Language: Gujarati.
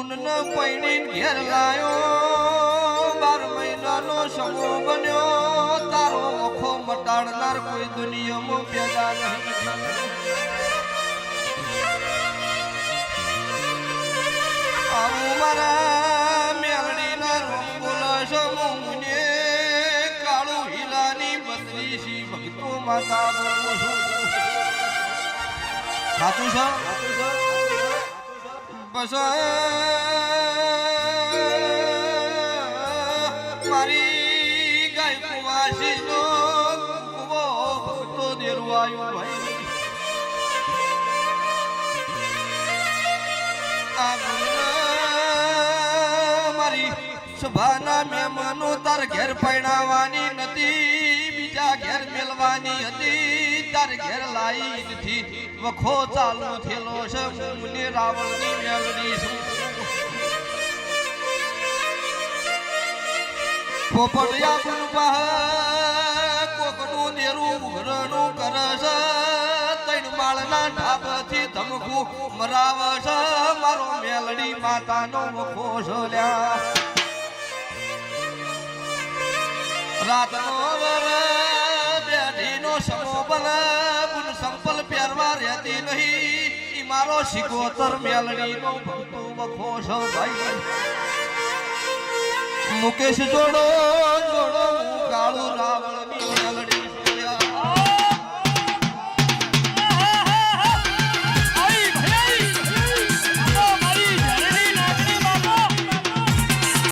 બુનન પૈણી ઘેર લાયો 12 મહિનાનો સમો બન્યો તારો ઓખો મટાડનાર કોઈ દુનિયામાં પેદા નહીં આવું મારા મેલડીના રોમ બોલાશો મુને કાળું હીરાની બત્રીસી ભક્તો માતા બોલું છું સાચું છે બસ મારી ગાય કુવાસી નો કુવો ભક્તો દેરવાયો ભાઈ મારી સભાના મહેમાનો તાર ઘેર પૈણાવાની નથી બીજા ઘેર મેલવાની હતી તાર ઘેર લાઈ નથી વખો ચાલુ થયેલો છે મને રાવણની મેલડી છું પોપડિયા બુનપા કોકનું નેરું ઘરનું કરે છે ત્રણ માળના ઢાબથી ધમકું મરાવે છે મારો મેલડી માતાનો વખો છોલ્યા રાતનો બેઠીનો સમો બને બુન સંપલ પહેરવા રહેતી નહીં ઈ મારો શિકોતર મેલડીનો ભક્તો વખો છો ભાઈ મુકેશ જોડો જોડો કાળું રાવણ